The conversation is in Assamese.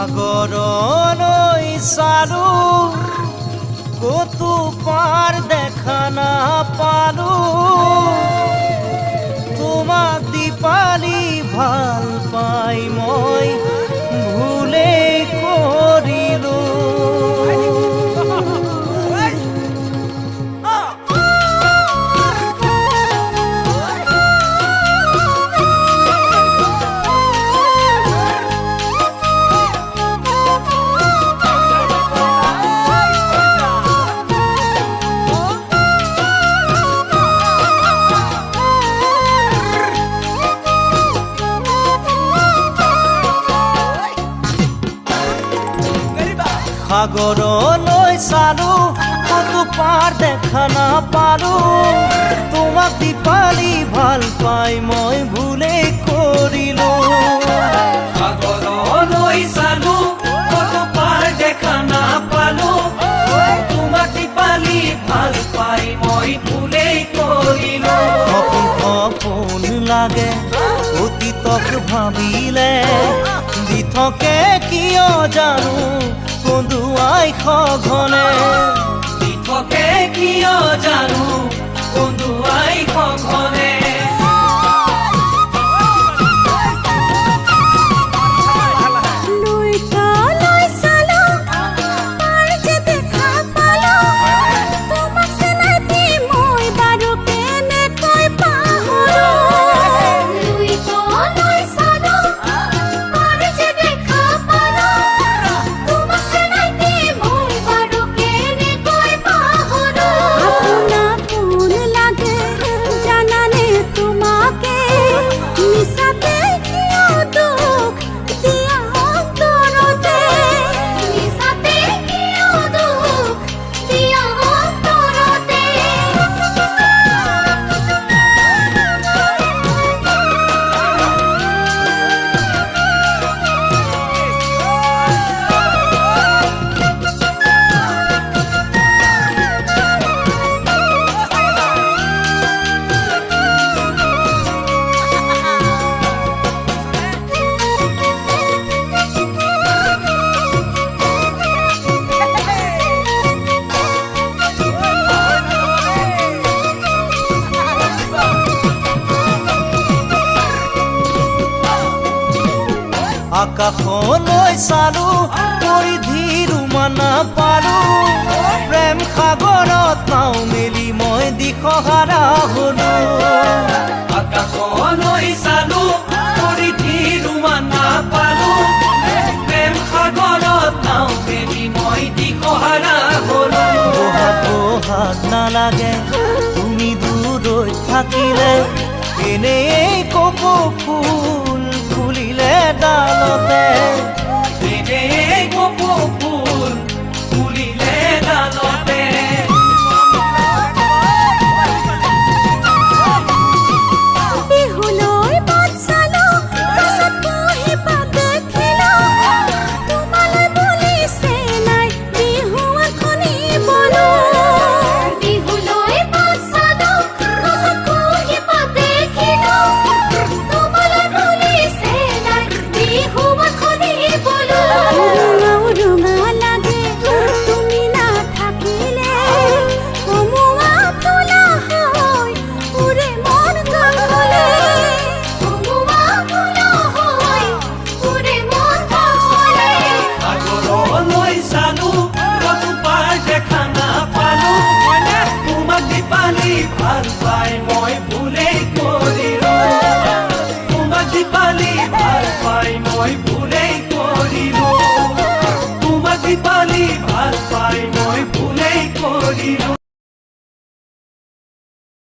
সাগৰলৈ চালো কতো পাৰ দেখা না পালো তোমাক দীপালি ভাল পাই মই ভুলে কৰিলো সাগৰলৈ চালো কতো পাৰ দেখা না পালো তোমাক দীপালি ভাল পাই মই ভুলে কৰিলো সাগৰলৈ চালো কতো পাৰ দেখা না পালো তোমাক দীপালি ভাল পাই মই ভুলে কৰিলো সপোন সপোন লাগে অতীতক ভাবিলে দি থাকে কিয় জানো কন্দুৱাই সঘনে দি থাকে কিয় জানো কন্দুৱাই সঘনে আকাশলৈ চালো পৰিধিৰ উমানা পালো প্ৰেম সাগৰত নাও মেলি মই দিশহাৰা হলো আকাশলৈ চালো পৰিধিৰ উমানা পালো প্ৰেম সাগৰত নাও মেলি মই দিশহাৰা হলো বহাগ নালাগে তুমি দূৰৈত থাকিলে এনেই কপ ফুল ফুলিলে ডালতে এনেই কপ ফুল ফুলিলে ডালতে বিহুলৈ বাট চালো পাছত পহি পাত দেখিলো তোমালৈ বুলিছে নাই বিহু এখনি বলো বিহুলৈ বাট চালো পাছত পহি পাত দেখিলো তোমালৈ বুলিছে নাই বিহু এখনি বলো ৰঙা লাগে তুমি নাথাকিলে কমুৱা ফুলা হয় উৰে মন কাষলে কমুৱা ফুলা হয় উৰে মন কাষলে সাগৰলৈ চালো কতো পাৰ দেখা নাপালো তোমাক দীপালি ভাল পাই মই ভুলে কৰিলো তোমাক দীপালি ভাল পাই মই ভুলে কৰিলো তোমাক দীপালি ভাল পাই মই ভুলে কৰিলো